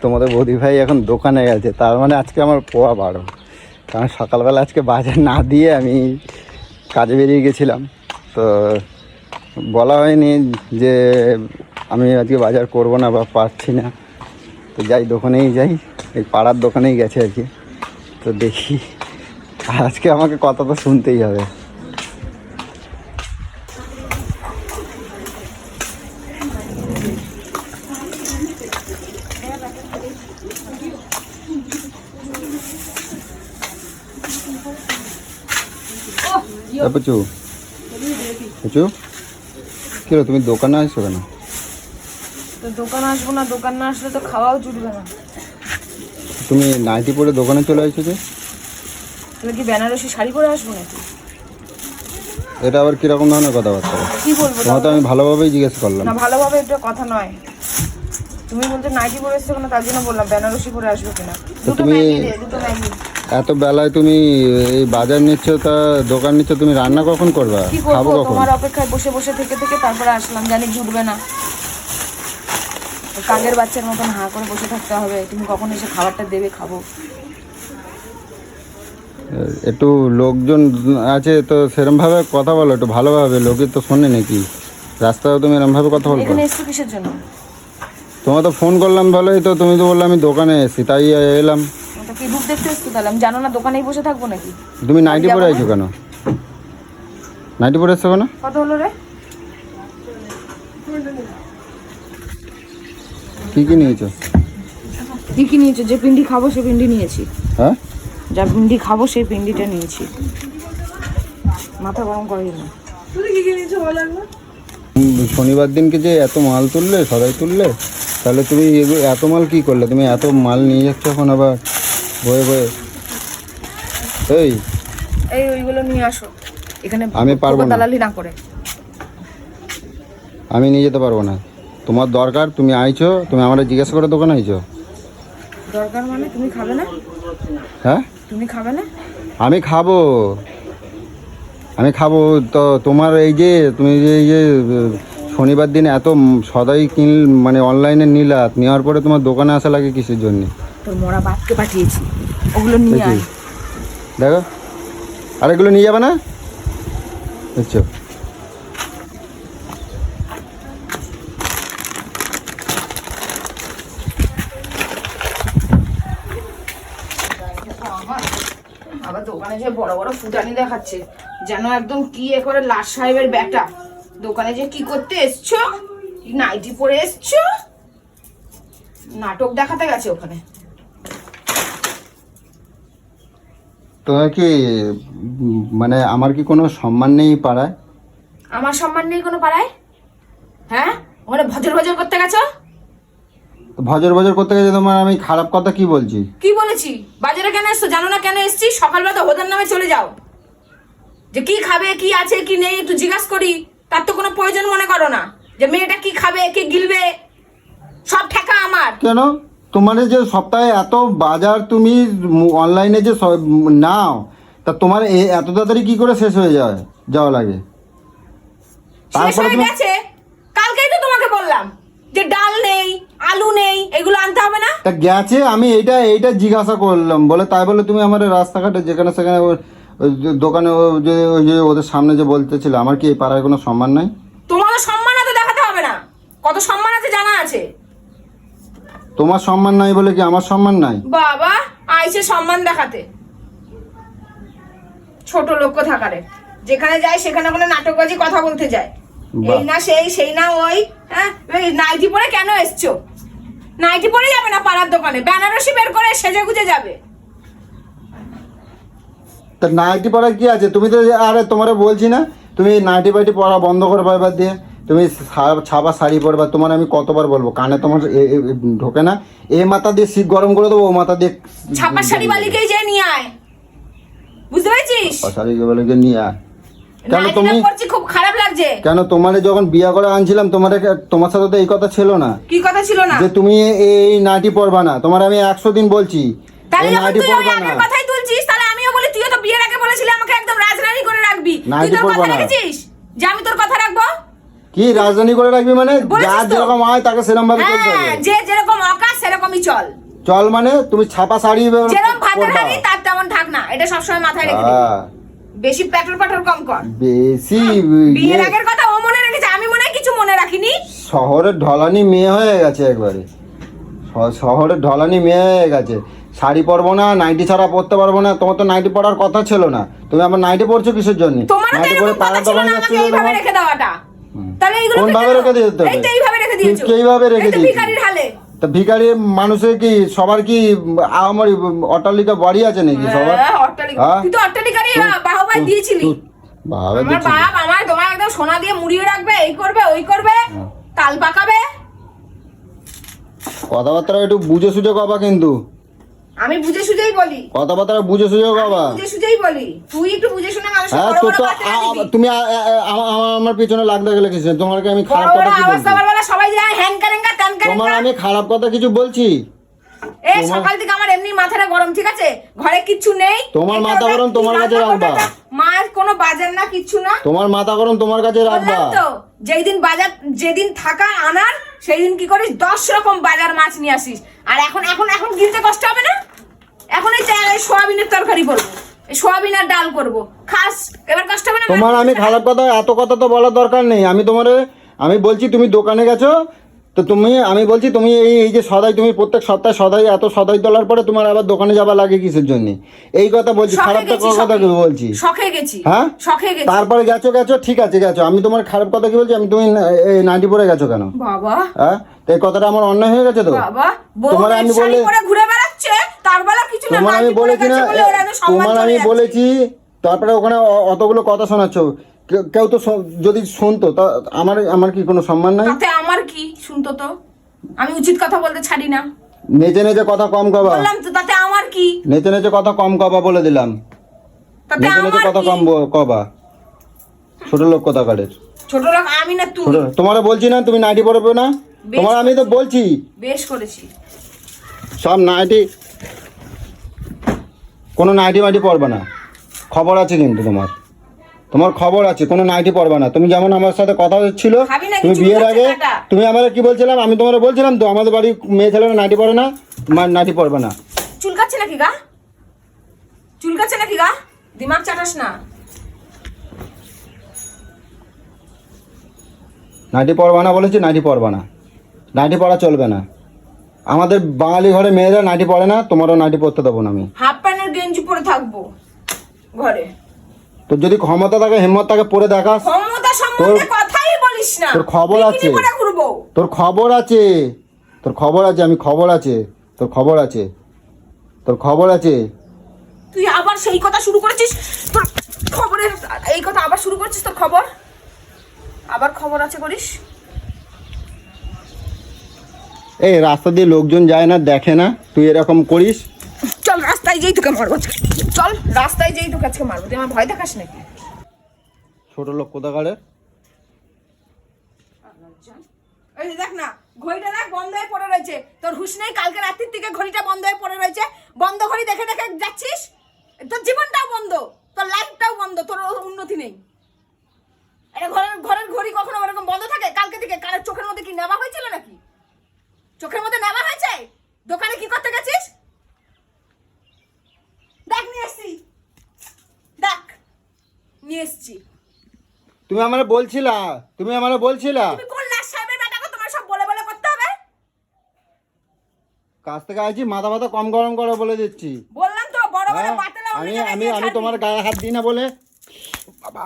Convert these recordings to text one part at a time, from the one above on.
তোমাদের বৌদি ভাই এখন দোকানে গেছে, তার মানে আজকে আমার পোয়া 12। কারণ সকালবেলা আজকে বাজার না দিয়ে আমি কাজে বেরিয়ে গেছিলাম, তো বলা হয়নি যে আমি আজকে বাজার করব না বা পারছি না। তো যাই, দোকানেই যাই, এই পাড়ার দোকানেই গেছে আর কি। তো দেখি, আজকে আমাকে কথা তো শুনতেই হবে। পুচু পুচু কি হলো, তুমি দোকানে আসছো কেন? তো দোকানে আসবো না, দোকান না আসলে তো খাওয়াও জুটবে না। তুমি নাইটি পরে দোকানে চলে আসছো যে? তাহলে কি বেনারসি শাড়ি পরে আসবো নাকি? এটা আবার কিরকম ধরনের কথাবার্তা? কি বলবো, তোমার তো আমি ভালোভাবেই জিজ্ঞেস করলাম। না ভালোভাবে এটা কথা নয়। তুমি বলতে নাইটি পরে এসছো কেন, তার জন্য বললাম বেনারসি পরে আসবে কিনা। দুটো ম্যাগি। এত বেলায় তুমি এই বাজার নিচ্ছ, তা দোকান নিচ্ছ, তুমি রান্না কখন করবা? কি খাবো করবো, কখন? তোমার অপেক্ষায় বসে বসে থেকে থেকে তারপরে আসলাম, জানি জুটবে না। কাকের বাচ্চার মতন হাঁ করে বসে থাকতে হবে। তুমি কখন এসে খাবারটা দেবে, খাবো। একটু লোকজন আছে তো সেরকম ভাবে কথা বলো, একটু ভালোভাবে। লোকে তো শোনে নাকি? রাস্তায় তুমি এরকম ভাবে কথা বলবো? এখানে এসছো কিসের জন্য? তোমার তো ফোন করলাম ভালোই, তো তুমি তো বললে আমি দোকানে এসেছি, তাই এলাম। কি রূপ দেখতে এসছো তাহলে? আমি জানো না দোকানেই বসে থাকবো নাকি? তুমি নাইটি পরে আইছো কেন? নাইটি পরে এসছো কেন? কত হলো রে? কি কি নিয়েছো? কি কি নিয়েছো? যে পিন্ডি খাবো সে পিন্ডি নিয়েছি। হ্যাঁ, যা পিন্ডি খাবো সেই পিন্ডিটা নিয়েছি। মাথা গরম করি না। শনিবার দিনকে যে এত মাল তুললে, সবাই তুললে, তাহলে তুমি এত মাল কি করলে? তুমি এত মাল নিয়ে যাচ্ছ এখন আবার বয়ে বয়ে। এই ওইগুলো নিয়ে আসো এখানে। আমি পারবো না, দালালি না করে। আমি নিয়ে যেতে পারবো না। তোমার দরকার, তুমি আইছো, তুমি আমার জিজ্ঞাসা করে দোকানে আইছো। দরকার মানে তুমি খাবে না? হ্যাঁ, তুমি খাবে না? আমি খাবো, আমি খাবো। তো তোমার এই যে তুমি যে এই যে শনিবার দিন এত সদাই মানে অনলাইনে নিলা, নেওয়ার পরে তোমার দোকানে আসা লাগে কিসের জন্য? তোর মরা বাপকে পাঠিয়েছি, ওগুলো নিয়ে আয়। দেখো, আর এগুলো নিয়ে যাবে না, বুঝছো? আবার দোকানে যে বড় বড় ফুটানি দেখাচ্ছে, যেন একদম কি করে লাট সাহেবের বেটা। দোকানে যে কি করতে এসছো? নাইটি পরে এসছো, নাটক দেখাতে গেছে ওখানে। তোমার কি মানে আমার কি কোনো সম্মান নেই পাড়ায়? আমার সম্মান নেই কোনো পাড়ায়? হ্যাঁ, ওখানে ভজর ভজর করতে গেছো। ভজর ভজর করতে গেছে তোমার আমি খারাপ কথা কি বলছি? কি বলেছি? বাজারে কেন এসছো জানো না? কেন এসছি? সকালবেলা তো হোদার নামে চলে যাও। যে কি খাবে, কি আছে, কি নেই একটু জিজ্ঞাসা করি, তার তো কোনো প্রয়োজন মনে করো না। যে মেয়েটা কি খাবে, কি গিলবে, সব ঠেকা আমার। কেন? তোমার যে সপ্তাহে এত বাজার তুমি অনলাইনে যে নাও, তা তোমার এত তাড়াতাড়ি কি করে শেষ হয়ে যাওয়া লাগে? শেষ হয়ে গেছে। কালকেই তো তোমাকে বললাম যে ডাল নেই, আলু নেই, এগুলো আনতে হবে না। তা গেছে, আমি এইটা জিজ্ঞাসা করলাম বলে, তাই বলে তুমি আমার রাস্তাঘাটে যেখানে সেখানে দোকানে ওই যে ওদের সামনে যে বলতেছিলে, আমার কি এই পাড়ায় কোনো সম্মান নাই? তোমারও সম্মান এত দেখাতে হবে না। কত সম্মান আছে জানা আছে। তোমার সম্মান নাই বলে কি আমার সম্মান নাই? বাবা আইছে সম্মান দেখাতে, ছোট লোক থাকারে। যেখানে যায় সেখানে কোনো নাটকবাজি কথা বলতে যায়। এই না সেই না ওই। হ্যাঁ, নাইটি পরে কেন এসছো? নাইটি পরে যাবে না পাড়ার দোকানে, বেনারসি বের করে সেজে গুজে যাবে। তা নাইটি পরা কি আছে? তুমি তো, আরে তোমার বলছি না, তুমি নাইটি বাইটি পরা বন্ধ করে পাইবার দিয়ে তুমি ছাপা শাড়ি পরবা। তোমার আমি কতবার বলবো, কানে তোমার ঢোকে না? এ মাথা দিয়ে শীত গরম করে দেবো, ও মাথা দিয়ে ছাপা শাড়ি বালিকেই যে নিয়ে আয়, বুঝতে পেরেছিস? শাড়ি বালিকে নিয়ে আয়। কেন তুমি খুব খারাপ লাগছে। কেন তোমার যখন বিয়া করে আনছিলাম, তোমার সাথে তো এই কথা ছিল না? কি কথা ছিল না? যে তুমি এই নাইটি পরবা না। তোমার আমি 100 দিন বলছি তাহলে এই নাইটি পরবা না। কথাই তুলছিস, তাহলে আমিও বলি তুইও তো বিয়ের আগে বলেছিলি আমাকে একদম রাজরানী করে রাখবি। তুই নাইটি তোর পরবা কথা না। রেখেছিস যে আমি তোর কথা রাখবো? কি রাজধানী করে রাখবি মানে? বলেছিস যার তো। যেরকম হয় তাকে সেরকম ভাবে চলতে হবে। হ্যাঁ, যে যেরকম অকাশ সেরকমই চল। চল মানে তুমি ছাপা শাড়ি যেরকম ভাতের পরবা। হাড়ি তার তেমন থাক না, এটা সবসময় মাথায় রেখে দিবি। হ্যাঁ, বেশি পেট্রোল পাট্রোল কম কর। বেশি বিয়ের ইয়ে, আগের কথা ও মনে রেখেছে, আমি মনে হয় কিছু মনে রাখিনি। শহরের ঢলানি মেয়ে হয়ে গেছে একবারে, শহরের ঢলানি মেয়ে হয়ে গেছে। শাড়ি পরবো না, নাইটি ছাড়া পরতে পারবো না। তোমার তো নাইটি পরার কথা ছিল না, তুমি আমার নাইটি পরছো কিসের জন্য? তোমার তো নাইটি এরকম পরে কথা পাড়ার ছিল দোকানে না যাচ্ছ আমাকে এইভাবে রেখে দেওয়াটা। তাহলে এইগুলো কোন ভাবে রেখে দিতে হবে? এই তো এইভাবে রেখে দিয়েছো। তুই কিভাবে রেখে এই তো দিয়েছিস? ভিখারির হালে। তা ভিখারি মানুষের কি সবার কি আমার অট্টালিকা বাড়ি আছে নাকি সবার? হ্যাঁ, অট্টালিকা। হ্যাঁ? তুই তো অট্টালিকারই বাহবাই দিয়েছিলি। বাবা আমার বাপ আমার তোমার একদম সোনা দিয়ে মুড়িয়ে রাখবে, এই করবে ওই করবে, তাল পাকাবে। কথাবার্তা একটু বুঝে সুঝে কবা, কিন্তু আমি বুঝে সুঝেই বলি, কথাবার্তা বুঝে সুঝে কবা। বুঝে সুঝেই বলি। তুই একটু বুঝে শুনে মানুষ হ্যাঁ, বড় তো বড় তো কথা দিবি। তুমি আমার পিছনে লাগতে গেলে কিছু তোমাকে আমি খারাপ বড় বড় কথা কি আওয়াজ বলছি? দেওয়ার বেলা সবাই যায় হ্যান কারেঙ্গা ত্যান তোমার কারেঙ্গা। আমি খারাপ কথা কিছু বলছি? এই সকাল থেকে আমার এমনি মাথাটা গরম, ঠিক আছে? ঘরে কিচ্ছু নেই। তোমার এই মাথা ওটা গরম কি তোমার কাছে রান্না করবে রাখবা। ওটা? মার কোনো বাজার না, কিচ্ছু না। তোমার মাথা গরম তোমার কাছে রাখবা। বললাম তো, যেদিন বাজার, যেদিন থাকা আনার, সেই দিন কি করিস 10 রকম বাজার মাছ নিয়ে আসিস। আর এখন এখন এখন গিলতে কষ্ট হবে না? এখন এই সোয়াবিনের তরকারি করবো, এই সোয়াবিন আর ডাল করবো, খাস। এবার কষ্ট হবে না? তোমার আমি খারাপ কথা, এত কথা তো বলার দরকার নেই। আমি বলছি তুমি দোকানে গেছো, তো আমি বলছি তুমি এই যে সদাই, তুমি প্রত্যেক সপ্তাহে সদাই, এত সদাই তোলার পরে তোমার আবার দোকানে যাবা লাগে কিসের জন্য? এই কথা বলছি, শখে খারাপ গেছি, কথা কি বলছি? শখে গেছি। হ্যাঁ, শখে গেছি। তারপরে গেছো ঠিক আছে গেছো, আমি তোমার খারাপ কথা কি বলছি? তুমি এই নাইটি পরে গেছো কেন? বাবা হ্যাঁ, তো এই কথাটা আমার অন্যায় হয়ে গেছে তো? বাবা, তোমার আমি বলে পরে ঘুরে বেড়াচ্ছে, তার বেলা কিছু না। তোমার আমি নাইটি পরে বলেছি না, গেছে বলে ওর একদম সম্মান তোমার চলে আমি যাচ্ছে। বলেছি, তারপরে ওখানে অতগুলো কথা শোনাচ্ছ। কেউ তো যদি শুনতো তা আমার কি কোনো সম্মান নাই? তাতে আমার কি? শুনতো তো, আমি উচিত কথা বলতে ছাড়ি না। নেচে নেচে কথা কম কবা, বললাম তো, তাতে আমার কি? নেচে নেচে কথা কম কবা বলে দিলাম। তাতে নেচে নেচে আমার কথা কি? কম কবা, ছোট লোক কথা কাটের। ছোট লোক আমি না তুই। তোমার বলছি না তুমি নাইটি পরবে না? বেশ তোমার আমি তো বলছি বেশ করেছি। সব নাইটি, কোনো নাইটি মাইটি পরবে না, খবর আছে কিন্তু তোমার খবর আছে, কোনো নাইটি পরবে না। তুমি যেমন আমার সাথে কথা হচ্ছিল, খাবি নাকি তুমি চুল বিয়ের কাটছে আগে কাটা? তুমি আমার কি বলছিলাম? আমি তোমার বলছিলাম তো আমাদের বাড়ি মেয়ে ছেলেরা নাইটি পরে না, নাইটি পরবে না। চুলকাচ্ছে নাকি গা? চুলকাচ্ছে নাকি গা? দিমাগ চাটাস না। নাইটি পরবা না বলেছি, নাইটি পরবা না, নাইটি পরা চলবে না। আমাদের বাঙালি ঘরে মেয়েরা নাইটি পরে না, তোমারও নাইটি পরতে দেবো না আমি। হাফ প্যান্টের গেঞ্জি পরে থাকবো ঘরে। তোর যদি ক্ষমতা থাকে, হিম্মত থাকে, পরে দেখাস। ক্ষমতা সম্বন্ধে কথাই বলিস না। তোর খবর আছে, বিকিনি পরে ঘুরবো। তোর খবর আছে, তোর খবর আছে, আমি খবর আছে, তোর খবর আছে, তোর খবর আছে। তুই আবার সেই কথা শুরু করেছিস, তোর খবরের এই কথা আবার শুরু করছিস। তোর খবর আবার খবর আছে করিস। এই রাস্তা দিয়ে লোকজন যায় না, দেখে না, তুই এরকম করিস। চল রাস্তায় যেই তোকে মারবো আজকে। চল রাস্তায় যেই তোকে আজকে মারবো। তুই আমার ভয় দেখাস নাকি? ছোট লোক কোথাকারে। এই যে দেখ না, ঘড়িটা দেখ বন্ধ হয়ে পড়ে রয়েছে। তোর হুঁশ নেই? কালকে রাত্রির থেকে ঘড়িটা বন্ধ হয়ে পড়ে রয়েছে। বন্ধ ঘড়ি দেখে দেখে যাচ্ছিস। তোর জীবনটাও বন্ধ, তোর লাইফটাও বন্ধ, তোর উন্নতি নেই। এটা ঘরের ঘড়ি কখনো ওরকম বন্ধ থাকে? কালকে থেকে কারোর চোখের মধ্যে কি নেওয়া হয়েছিল নাকি? চোখের মধ্যে নেওয়া হয়েছে? দোকানে কি করতে গেছিস? দেখ নিয়ে এসছি, দেখ নিয়ে এসছি। তুমি আমারে বলছিলা, তুমি কোন লাশ সাহেবের বেটাকে তোমার সব বলে বলে করতে হবে? কাছ থেকে আইছি, মাথা মাথা কম গরম করো বলে দিচ্ছি। বললাম তো বড় বড় হ্যাঁ, বাতেলা আমি অনেক আমি জায়গায় আমি ছাড়বি। তোমার গায়ে হাত দিই না বলে। বাবা,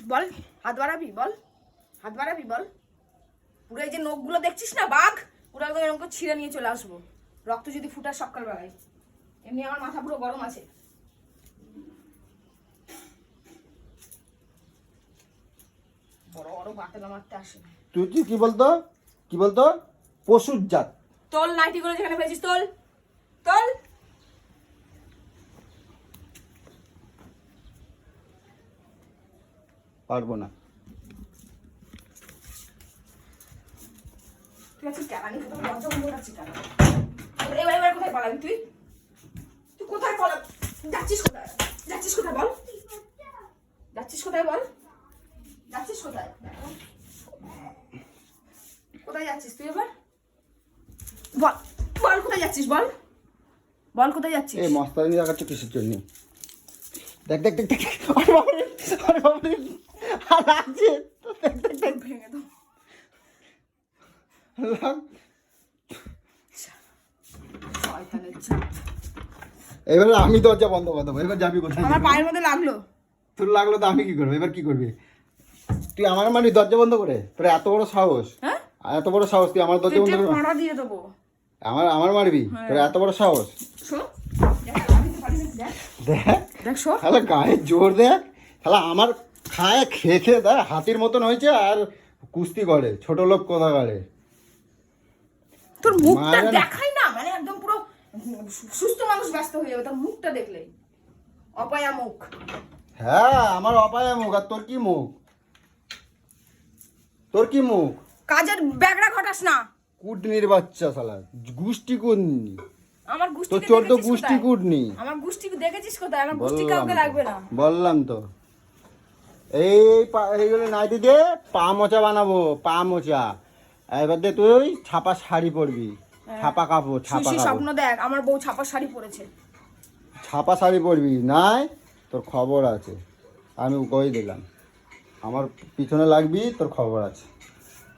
বল হাত বাড়াবি, বল হাত বাড়াবি, বল। পুরো এই যে নখগুলো দেখছিস না, বাঘ, পুরো একদম এরকম করে ছিঁড়ে নিয়ে চলে আসবো। রক্ত যদি ফুটার সকাল বেলায়। এমনি আমার মাথা পুরো গরম আছে। বড় বড় বাতেলা মারতে আসে। তুই কি বলতো পশুর জাত। তোল নাইটি করে যেখানে ফেলেছিস, তোল তোল। পারবো না। তুই আছিস কেন? লজ্জা বন্ধ রাখছিস কেন? এবার কোথায় পালাবি তুই? তুই কোথায় পালাবি? যাচ্ছিস কোথায়? যাচ্ছিস কোথায় বল? যাচ্ছিস কোথায় বল? যাচ্ছিস কোথায়? কোথায় যাচ্ছিস তুই এবার? বল বল কোথায় যাচ্ছিস, বল বল কোথায় যাচ্ছিস? এই মস্তানি দেখাচ্ছে কিসের জন্য? দেখ দেখ দেখ দেখ, আরে বাবারে, আরে বাবারে, আর আছে, দেখ দেখ দেখ, ভেঙে দাও। লাগ। শয়তানের ছাপ। এবার আমি দরজা বন্ধ করে দেবো, এবার যাবি কোথায়? আমার পায়ের মধ্যে লাগলো। তোর লাগলো তো আমি কি করবো? এবার কি করবি তুই? আমার মানে দরজা বন্ধ করে? তোর এত বড় সাহস? হ্যাঁ, এত বড় সাহস তুই আমার দরজা বন্ধ করে? মারা দিয়ে দেবো। আমার মারবি? তোর এত বড় সাহস? শোন, দেখ দেখ শোন, তাহলে গায়ের জোর দেখ, তাহলে আমার খায় খেয়ে খেয়ে দেখ হাতির মতন হয়েছে আর কুস্তি করে, ছোট লোক কথা করে। তোর মুখটা মারা না। দেখাই না, মানে একদম পুরো সুস্থ মানুষ ব্যস্ত হয়ে যাবে তোর মুখটা দেখলে। অপায়া মুখ। হ্যাঁ, আমার অপায় মুখ, আর তোর কি মুখ? তোর কি মুখ? কাজের ব্যাগরা ঘটাস না। কুটনির বাচ্চা শালা, গুষ্টি কুটনি। আমার গুষ্টি তোর চোর তো গুষ্টি কুটনি। আমার গুষ্টি দেখেছিস কোথায়? আমার গুষ্টি কাউকে লাগবে না। বললাম তো, এইগুলো নাইটি দিয়ে পা মোচা বানাবো, পা মোচা। এবার দিয়ে তুই ছাপা শাড়ি পরবি, ছাপা কাপড়, ছাপা সুশি কাপড়, স্বপ্ন দেখ, আমার বউ ছাপা শাড়ি পরেছে। ছাপা শাড়ি পরবি। নাই তোর খবর আছে, আমি কই দিলাম। আমার পিছনে লাগবি, তোর খবর আছে।